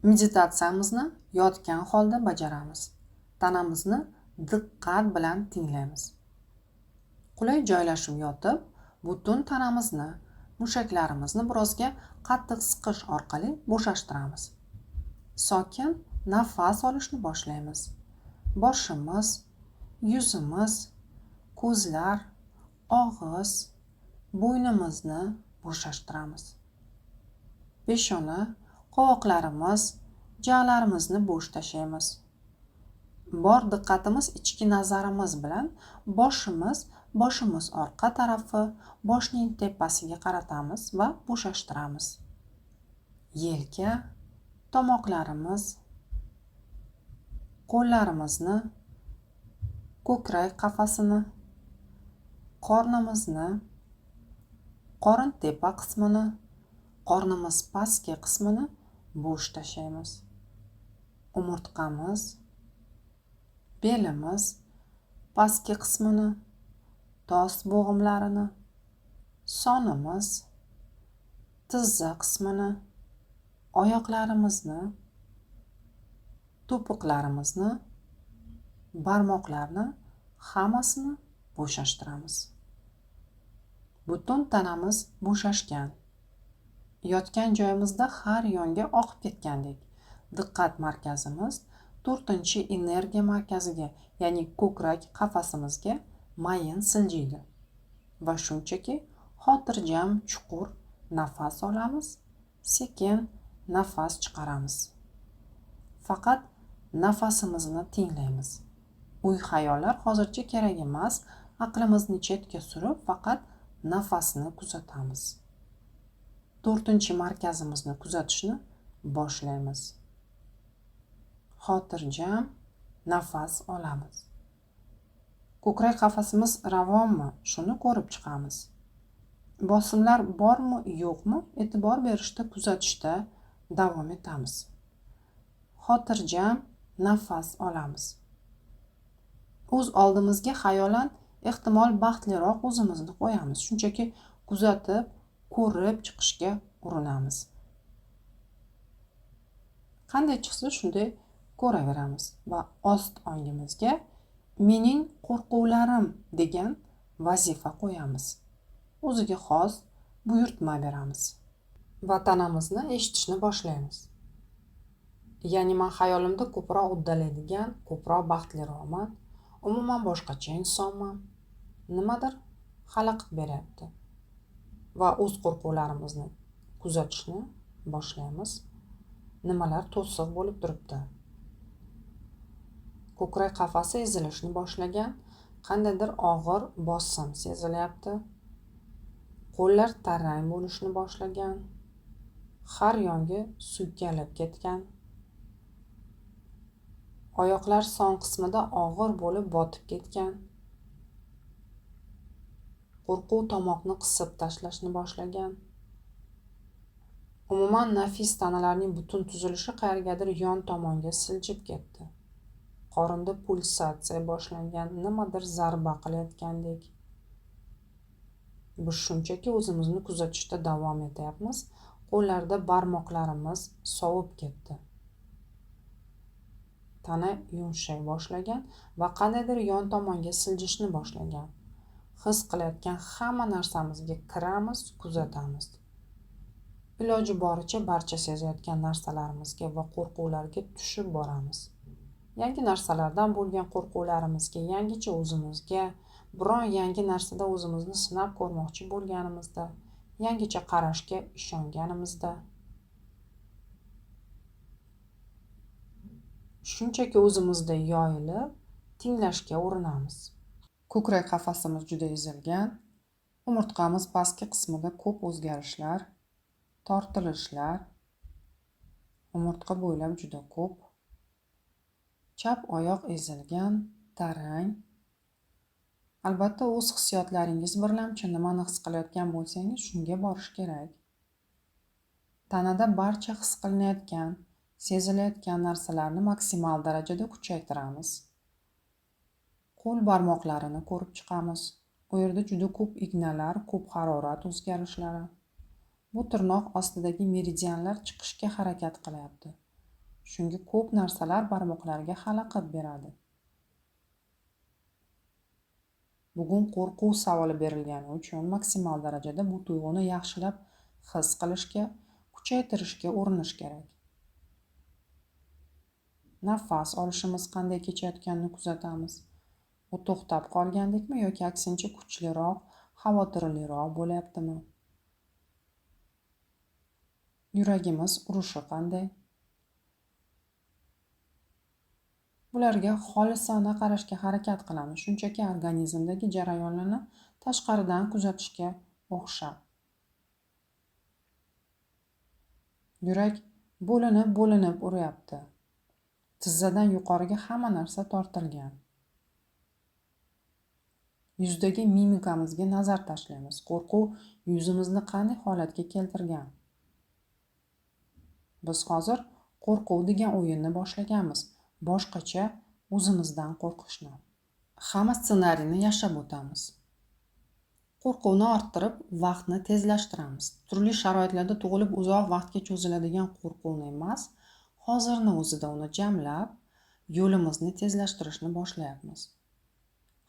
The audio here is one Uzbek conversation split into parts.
Meditatsiyamizni yotgan holda bajaramiz. Tanamizni diqqat bilan tinglaymiz. Qulay joylashib yotib, butun tanamizni, mushaklarimizni birozga qattiq siqish orqali bo'shashtiramiz. Sokin nafas olishni boshlaymiz. Boshimiz, yuzimiz, ko'zlar, og'iz, bo'ynimizni bo'shashtiramiz. Peshona, qovoqlarimiz, jag'larimizni bo'sh tashlaymiz. Bor diqqatimiz ichki nazarimiz bilan boshimiz orqa tarafi, boshning tepasiga qaratamiz va bo'shashtiramiz. Yelka, tomoqlarimiz, qo'llarimizni, ko'krak qafasini, qornimizni, qorin tepa qismini, qornimiz pastki qismini bo'sh tashlaymiz. Umurtqamiz, belimiz, pastki qismini, tos bo'g'imlarini, sonimiz, tizza qismini, oyoqlarimizni, to'piqlarimizni, barmoqlarni hammasini bo'shashtiramiz. Butun tanamiz bo'shashgan. Yotgan joyimizda har yonga oqib ketgandek. Diqqat markazimiz 4-energiya markaziga, ya'ni ko'krak qafasimizga mayin siljiydi. Va shunchaki xotirjam chuqur nafas olamiz, sekin nafas chiqaramiz. Faqat nafasimizni tinglaymiz. Uy-xayollar hozircha kerak emas, aqlimizni chetga surib, faqat nafasni kuzatamiz. 4-markazimizni kuzatishni boshlaymiz. Xotirjam nafas olamiz. Ko'krak qafasimiz ravonmi, shuni ko'rib chiqamiz. Bosimlar bormi, yo'qmi, e'tibor berishda, kuzatishda davom etamiz. Xotirjam nafas olamiz. O'z oldimizga xayolan ehtimol baxtliroq o'zimizni qo'yamiz. Shunchaki kuzatib, ko'rib chiqishga urinamiz. Qanday chiqsa shunday ko'raveramiz va ost ongimizga mening qo'rquvlarim degan vazifa qo'yamiz. O'ziga xos buyurtma beramiz. Va tanamizni eshitishni boshlaymiz. Ya'ni men xayolimda ko'proq uddalaydigan, ko'proq baxtliroqman, umuman boshqacha insonman. Nimadir xalaqit beryapti. Va o'z qo'rquvlarimizni kuzatishni boshlaymiz. Nimalar to'siq bo'lib turibdi? Ko'krak qafasi ezilishni boshlagan, qandaydir og'ir bosim sezilyapti. Qo'llar tarang bo'lishni boshlagan, har yonga suykalib ketgan. Oyoqlar son qismida og'ir bo'lib botib ketgan. Qo'rquv tomoqni qisib tashlashni boshlagan. Umuman nafis tanalarning butun tuzilishi qayergadir yon tomonga siljib ketdi. Qorinda pulsatsiya boshlangan, nimadir zarba qilayotgandek. Biz shunchaki o'zimizni kuzatishda davom etyapmiz. Qo'llarda barmoqlarimiz sovib ketdi. Tana yumshay boshlagan va qandaydir yon tomonga siljishni boshlagan. His qilayotgan hamma narsamizga kiramiz, kuzatamiz. Iloji boricha barcha sezayotgan narsalarimizga va qo'rquvlarga tushib boramiz. Yangi narsalardan bo'lgan qo'rquvlarimizga, yangicha o'zimizga, biron yangi narsada o'zimizni sinab ko'rmoqchi bo'lganimizda, yangicha qarashga ishonganimizda, shunchaki o'zimizda yoyilib, tinglashga urinamiz. Ko'krak qafasimiz juda ezilgan, umurtqamiz pastki qismida ko'p o'zgarishlar, tortilishlar, umurtqa bo'ylab juda ko'p. Chap oyoq ezilgan, tarang. Albatta o'z hissiyotlaringiz birlamchi nimani his qilayotgan bo'lsangiz, shunga borish kerak. Tanada barcha his qilinayotgan, sezilayotgan narsalarni maksimal darajada kuchaytiramiz. Qo'l barmoqlarini ko'rib chiqamiz. U yerda juda ko'p ignalar, ko'p harorat o'zgarishlari. Bu tirnoq ostidagi meridianlar chiqishga harakat qilyapti. Shunga ko'p narsalar barmoqlarga xalaqit beradi. Bugun qo'rquv savoli berilgani uchun maksimal darajada bu tuyg'uni yaxshilab his qilishga, kuchaytirishga urinish kerak. Nafas olishimiz qanday kechayotganini kuzatamiz. U to'xtab qolgandekmi yoki aksincha kuchliroq, xavotirliroq bo'lyaptimi? Yuragimiz urishi qanday? Bularga xolisona qarashga harakat qilamiz, shunchaki organizmdagi jarayonlarni tashqaridan kuzatishga o'xshab. Yurak bo'linib uryapti. Tizzadan yuqoriga hamma narsa tortilgan. Yuzdagi mimikamizga nazar tashlaymiz. Qo'rquv yuzimizni qanday holatga keltirgan? Biz hozir qo'rquv degan o'yinni boshlaganmiz. Boshqacha o'zimizdan qo'rqishni. Hamma ssenariyni yashab o'tamiz. Qo'rquvni orttirib, vaqtni tezlashtiramiz. Turli sharoitlarda tug'ilib uzoq vaqtga cho'ziladigan qo'rquvni emas, hozirni o'zida uni jamlab, yo'limizni tezlashtirishni boshlayapmiz.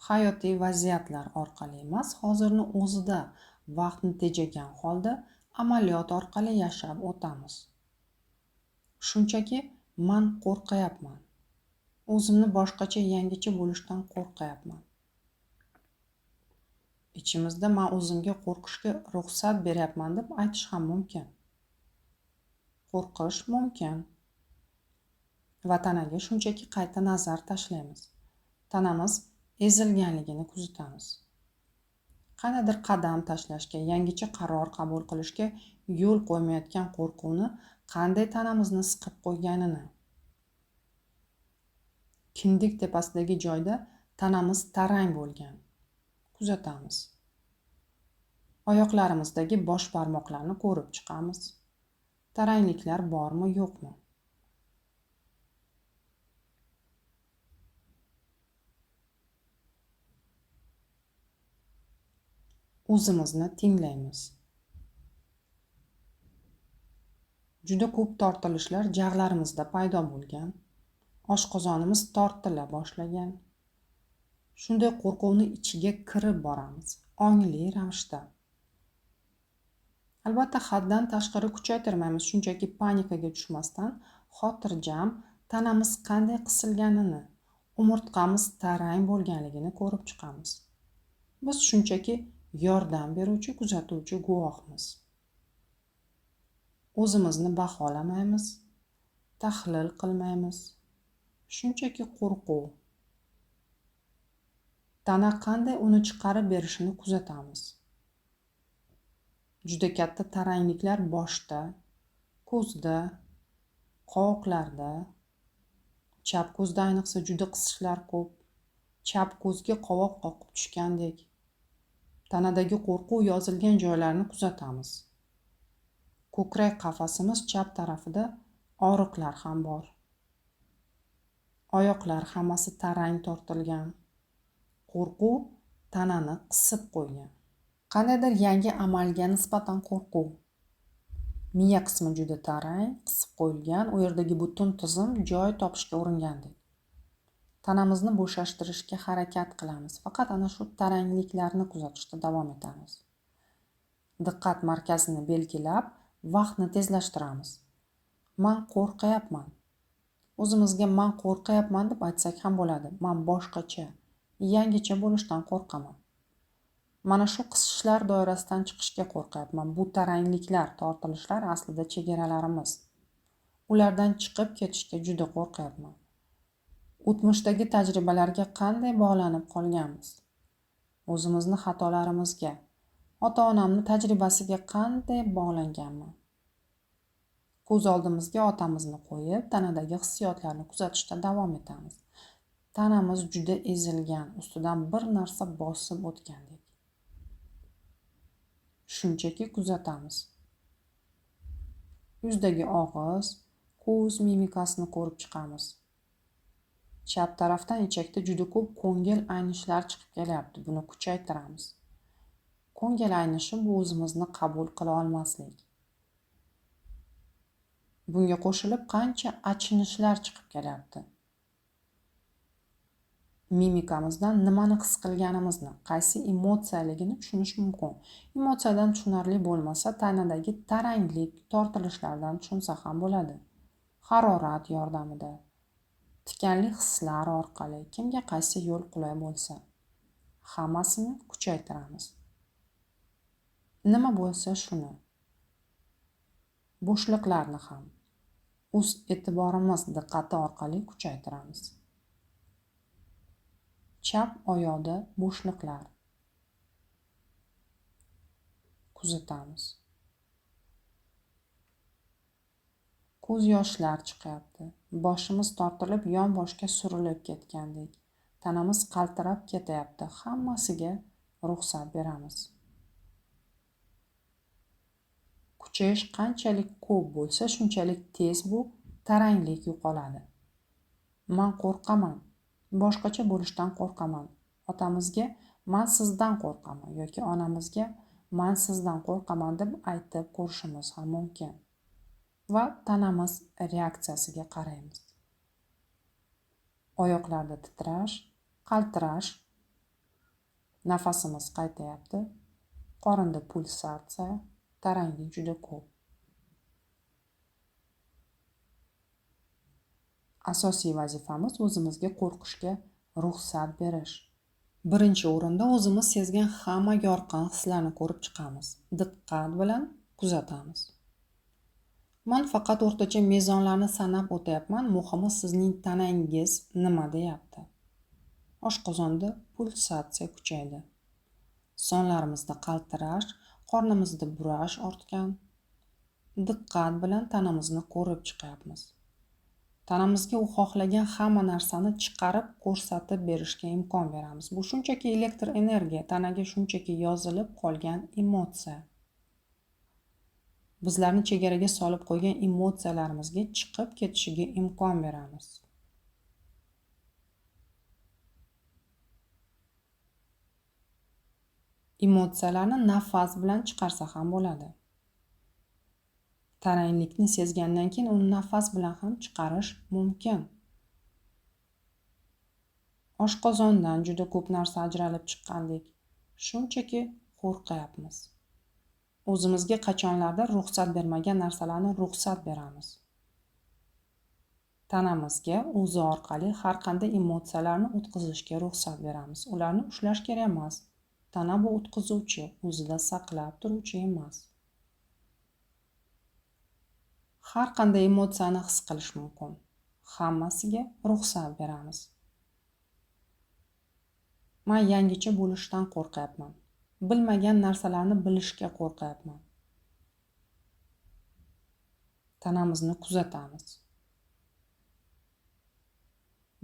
Hayotiy vaziyatlar orqali emas, hozirni o'zida vaqtni tejagan holda amaliyot orqali yashab o'tamiz. Shunchaki men qo'rqayapman. O'zimni boshqacha, yangicha bo'lishdan qo'rqayapman. Ichimizda men o'zimga qo'rqishga ruxsat beryapman deb aytish ham mumkin. Qo'rqish mumkin. Va tanaga shunchaki qayta nazar tashlaymiz. Tanamiz ezilganligini kuzatamiz. Qanaydir qadam tashlashga, yangicha qaror qabul qilishga yo'l qo'ymayotgan qo'rquvni qanday tanamizni siqib qo'yganini. Kindik tepasidagi joyda tanamiz tarang bo'lgan. Kuzatamiz. Oyoqlarimizdagi bosh barmoqlarni ko'rib chiqamiz. Tarangliklar bormi, yo'qmi? O'zimizni tinglaymiz. Juda ko'p tortilishlar jag'larimizda paydo bo'lgan. Oshqozonimiz tortila boshlagan. Shunday qo'rquvni ichiga kirib boramiz, ongli ravishda. Albatta, haddan tashqari kuchaytirmaymiz, shunchaki panikaga tushmasdan xotirjam tanamiz qanday qisilganini, umurtqamiz tarang bo'lganligini ko'rib chiqamiz. Biz shunchaki yordam beruvchi, kuzatuvchi guvohmiz. O'zimizni baholamaymiz, tahlil qilmaymiz. Shunchaki qo'rquv. Tana qanday uni chiqarib berishini kuzatamiz. Juda katta tarangliklar boshda, ko'zda, qovoqlarda, chap ko'zda ayniqsa juda qisishlar ko'p. Chap ko'zga qovoq qoqib tushgandek. Tanadagi qo'rquv yozilgan joylarni kuzatamiz. Ko'krak qafasimiz chap tarafida og'riqlar ham bor. Oyoqlar hammasi tarang tortilgan. Qo'rquv tanani qisib qo'ygan. Qandaydir yangi amalga nisbatan qo'rquv. Miya qismi juda tarang, qisib qo'yilgan, u yerdagi butun tizim joy topishga uringandek. Tanamizni bo'shashtirishga harakat qilamiz, faqat ana shu tarangliklarni kuzatishda davom etamiz. Diqqat markazini belgilab, vaqtni tezlashtiramiz. Men qo'rqayapman. O'zimizga men qo'rqayapman deb aytsak ham bo'ladi. Men boshqacha, yangicha bo'lishdan qo'rqaman. Mana shu qisishlar doirasidan chiqishga qo'rqayapman. Bu tarangliklar, tortilishlar aslida chegaralarimiz. Ulardan chiqib ketishga juda qo'rqayapman. O'tmishdagi tajribalarga qanday bog'lanib qolganmiz? O'zimizni xatolarimizga, ota-onamni tajribasiga qanday bog'langanman? Ko'z oldimizga otamizni qo'yib, tanadagi hissiyotlarni kuzatishda davom etamiz. Tanamiz juda ezilgan, ustidan bir narsa bosib o'tgandek. Shunchaki kuzatamiz. Yuzdagi og'iz, ko'z mimikasini ko'rib chiqamiz. Chap tarafdan ichakda juda ko'p ko'ngil aynishlar chiqib kelyapti. Buni kuchaytiramiz. Ko'ngil aynishi bu o'zimizni qabul qila olmaslik. Bunga qo'shilib qancha achinishlar chiqib kelyapti. Mimikamizdan nimani his qilganimizni, qaysi emotsiyaligini tushunish mumkin. Emotsiyadan tushunarli bo'lmasa, tanadagi taranglik, tortilishlardan tushunsa ham bo'ladi. Harorat yordamida, tikanli hislar orqali kimga qaysi yo'l qulay bo'lsa, hammasini kuchaytiramiz. Nima bo'lsa shuni. Bo'shliqlarni ham o'z e'tiborimiz diqqati orqali kuchaytiramiz. Chap oyoqda bo'shliqlar. Kuzatamiz. Ko'z yoshlar chiqyapti. Boshimiz tortilib, yonboshga surilib ketgandek. Tanamiz qaltirab ketyapti. Hammasiga ruxsat beramiz. Kuchayish qanchalik ko'p bo'lsa, shunchalik tez bu taranglik yo'qoladi. Men qo'rqaman. Boshqacha bo'lishdan qo'rqaman. Otamizga men sizdan qo'rqaman yoki onamizga men sizdan qo'rqaman deb aytib ko'rishimiz ham mumkin. Va tanamiz reaksiyasiga qaraymiz. Oyoqlarda titrash, qaltirash, nafasimiz qaytayapti, qorinda pulsatsiya, taranglik juda ko'p. Asosiy vazifamiz o'zimizga qo'rqishga ruxsat berish. Birinchi o'rinda o'zimiz sezgan hamma yorqin hislarni ko'rib chiqamiz. Diqqat bilan kuzatamiz. Men faqat o'rtacha mezonlarni sanab o'tayapman. Muhimi sizning tanangiz nima deyapti. Oshqozonda pulsatsiya kuchaydi. Sonlarimizda qaltirash, qornimizda burash ortgan. Diqqat bilan tanamizni ko'rib chiqyapmiz. Tanamizga u xohlagan hamma narsani chiqarib ko'rsatib berishga imkon beramiz. Bu shunchaki elektr energiya, tanaga shunchaki yozilib qolgan emotsiya. Bizlarni chegaraga solib qo'ygan emotsiyalarimizga chiqib ketishiga imkon beramiz. Emotsiyalarni nafas bilan chiqarsa ham bo'ladi. Taranglikni sezgandan keyin uni nafas bilan ham chiqarish mumkin. Oshqozondan juda ko'p narsa ajralib chiqqandek, shunchaki qo'rqyapmiz. O'zimizga qachonlardir ruxsat bermagan narsalarni ruxsat beramiz. Tanamizga o'zi orqali har qanday emotsiyalarni o'tkazishga ruxsat beramiz. Ularni ushlash kerak emas. Tana bu o'tkazuvchi, o'zida saqlab turuvchi emas. Har qanday emotsiyani his qilish mumkin. Hammasiga ruxsat beramiz. Men yangicha bo'lishdan qo'rqyapman. Bilmagan narsalarni bilishga qo'rqyapman. Tanamizni kuzatamiz.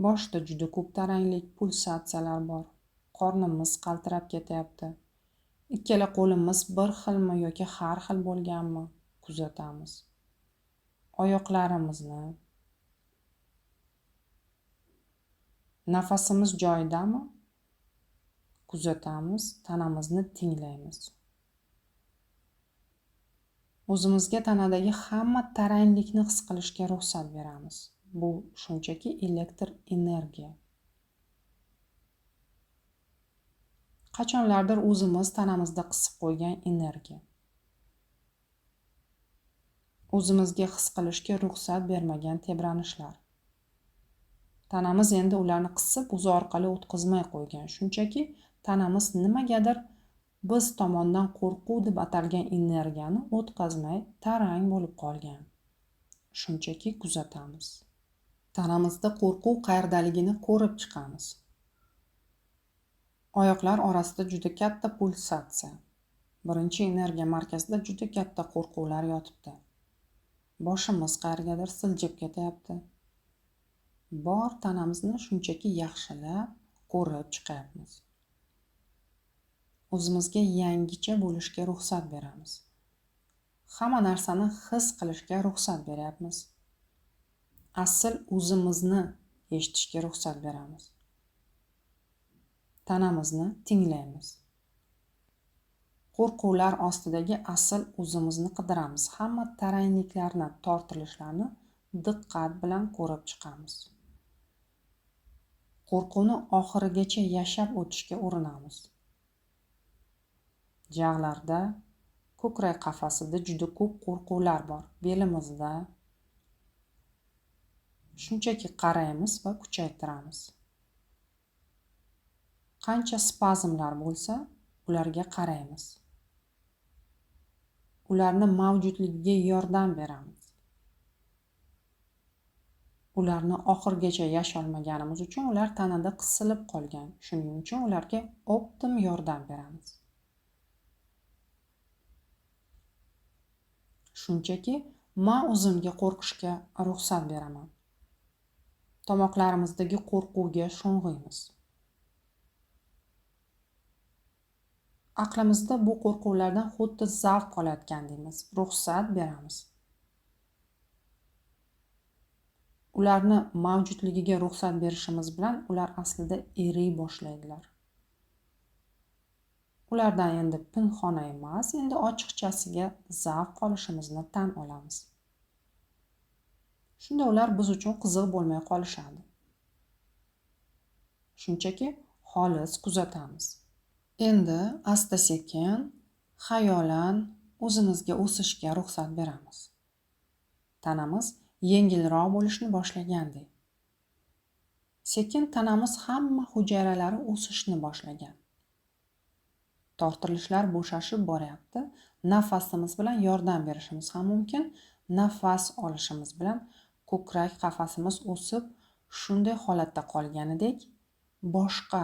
Boshda juda ko'p taranglik, pulsatsiyalar bor. Qornimiz qaltirab ketyapti. Ikkala qo'limiz bir xilmi yoki har xil bo'lganmi? Kuzatamiz. Oyoqlarimizni, nafasimiz joyidami? Kuzatamiz, tanamizni tinglaymiz. O'zimizga tanadagi hamma taranglikni his qilishga ruxsat beramiz. Bu shunchaki elektr energiya. Qachonlardir o'zimiz tanamizda qisib qo'ygan energiya. O'zimizga his qilishga ruxsat bermagan tebranishlar. Tanamiz endi ularni qisib o'zi orqali o'tkazmay qo'ygan. Shunchaki tanamiz nimagadir biz tomondan qo'rquv deb atalgan energiyani o'tkazmay tarang bo'lib qolgan. Shunchaki kuzatamiz. Tanamizda qo'rquv qayerdaligini ko'rib chiqamiz. Oyoqlar orasida juda katta pulsatsiya. Birinchi energiya markazida juda katta qo'rquvlar yotibdi. Boshimiz qayergadir siljib ketyapti. Bor tanamizni shunchaki yaxshilab ko'rib chiqyapmiz. O'zimizga yangicha bo'lishga ruxsat beramiz. Hamma narsani his qilishga ruxsat beryapmiz. Asl o'zimizni eshitishga ruxsat beramiz. Tanamizni tinglaymiz. Qo'rquvlar ostidagi asl o'zimizni qidiramiz. Hamma tarangliklarni, tortilishlarni diqqat bilan ko'rib chiqamiz. Qo'rquvni oxirigacha yashab o'tishga urinamiz. Jag'larda, ko'krak qafasida juda ko'p qo'rquvlar bor. Belimizda. Shunchaki qaraymiz va kuchaytiramiz. Qancha spazmlar bo'lsa, ularga qaraymiz. Ularni mavjudligiga yordam beramiz. Ularni oxirigacha yasholmaganimiz uchun ular tanada qisilib qolgan. Shuning uchun ularga optim yordam beramiz. Shunchaki men o'zimga qo'rqishga ruxsat beraman. Tomoqlarimizdagi qo'rquvga sho'ng'iymiz. Aqlimizda bu qo'rquvlardan xuddi zavq olayotgandaymiz. Ruxsat beramiz. Ularni mavjudligiga ruxsat berishimiz bilan ular aslida eriy boshlaydilar. Ulardan endi pinhona emas, endi ochiqchasiga zavq olishimizni tan olamiz. Shunda ular biz uchun qiziq bo'lmay qolishadi. Shunchaki xolis kuzatamiz. Endi asta-sekin, xayolan o'zimizga o'sishga ruxsat beramiz. Tanamiz yengilroq bo'lishni boshlagandek. Sekin tanamiz hamma hujayralari o'sishni boshlagan. Tortilishlar bo'shashib boryapti. Nafasimiz bilan yordam berishimiz ham mumkin. Nafas olishimiz bilan ko'krak qafasimiz o'sib, shunday holatda qolganidek, boshqa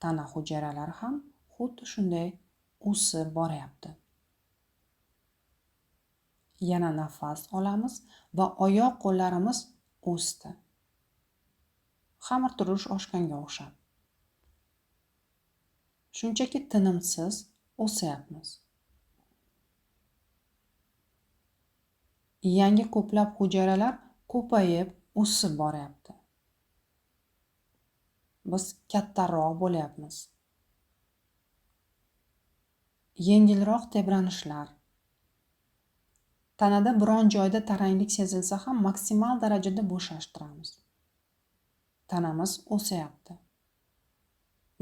tana hujayralari ham xuddi shunday o'sib boryapti. Yana nafas olamiz va oyoq qo'llarimiz o'sdi. Xamirturush oshganga o'xshab. Shunchaki tinimsiz o'syapmiz. Yangi ko'plab hujayralar ko'payib o'sib boryapti. Biz kattaroq bo'lyapmiz. Yengilroq tebranishlar. Tanada biron joyda taranglik sezilsa ham maksimal darajada bo'shashtiramiz. Tanamiz o'syapti.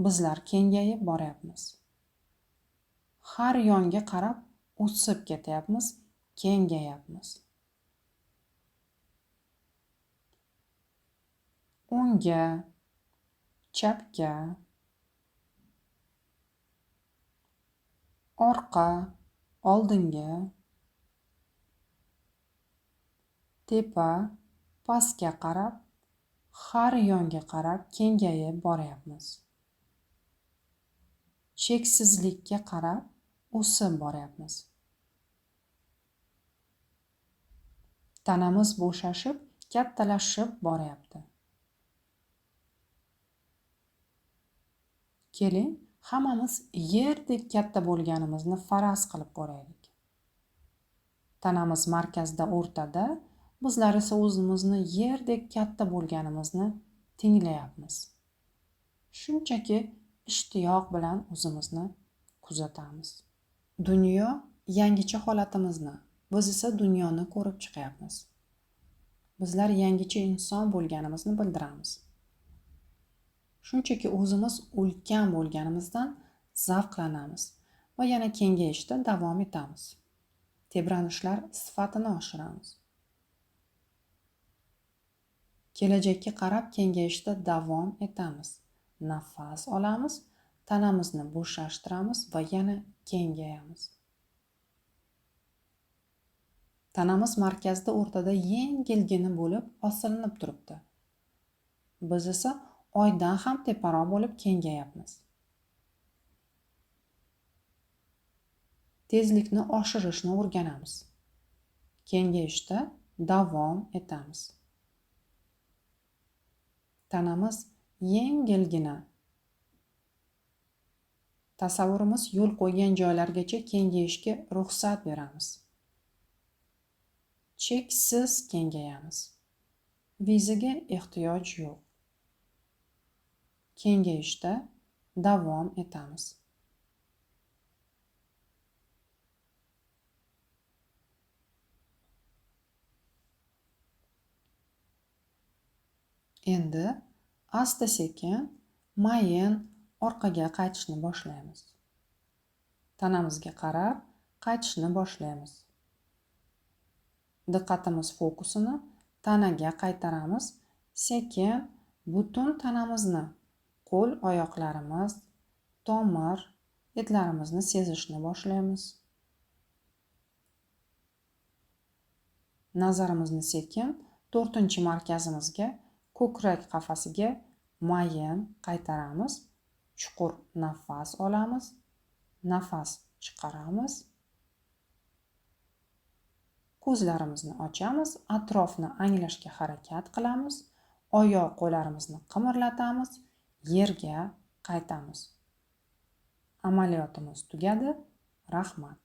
Bizlar kengayib boryapmiz. Har yonga qarab o'sib ketyapmiz, kengayapmiz. O'ngga, chapga, orqa, oldinga, tepa, pastga qarab, har yonga qarab kengayib boryapmiz. Cheksizlikka qarab o'sib boryapmiz. Tanamiz bo'shashib, kattalashib boryapti. Keling, hammamiz yerdek katta bo'lganimizni faraz qilib ko'raylik. Tanamiz markazda o'rtada, bizlar esa o'zimizni yerdek katta bo'lganimizni tinglayapmiz. Shunchaki ishtiyoq bilan o'zimizni kuzatamiz. Dunyo yangicha holatimizni, biz esa dunyoni ko'rib chiqyapmiz. Bizlar yangicha inson bo'lganimizni bildiramiz. Shunchaki o'zimiz ulkan bo'lganimizdan zavqlanamiz va yana kengayishda davom etamiz. Tebranishlar sifatini oshiramiz. Kelajakka qarab kengayishda davom etamiz. Nafas olamiz, tanamizni bo'shashtiramiz va yana kengayamiz. Tanamiz markazda o'rtada yengilgina bo'lib osilib turibdi. Biz esa oydan ham teparoq bo'lib kengayapmiz. Tezlikni oshirishni o'rganamiz. Kengayishda davom etamiz. Tanamiz yengilgina. Tasavvurimiz yo'l qo'ygan joylargacha kengayishga ruxsat beramiz. Cheksiz kengayamiz. Vizaga ehtiyoj yo'q. Kengayishda davom etamiz. Endi asta sekin mayin orqaga qaytishni boshlaymiz. Tanamizga qarab qaytishni boshlaymiz. Diqqatimiz fokusini tanaga qaytaramiz. Sekin butun tanamizni, qo'l oyoqlarimiz, tomir, etlarimizni sezishni boshlaymiz. Nazarimizni sekin 4-markazimizga, ko'krak qafasiga mayin qaytaramiz. Chuqur nafas olamiz, nafas chiqaramiz. Ko'zlarimizni ochamiz, atrofni anglashga harakat qilamiz. Oyoq qo'llarimizni qimirlatamiz, yerga qaytamiz. Amaliyotimiz tugadi. Rahmat.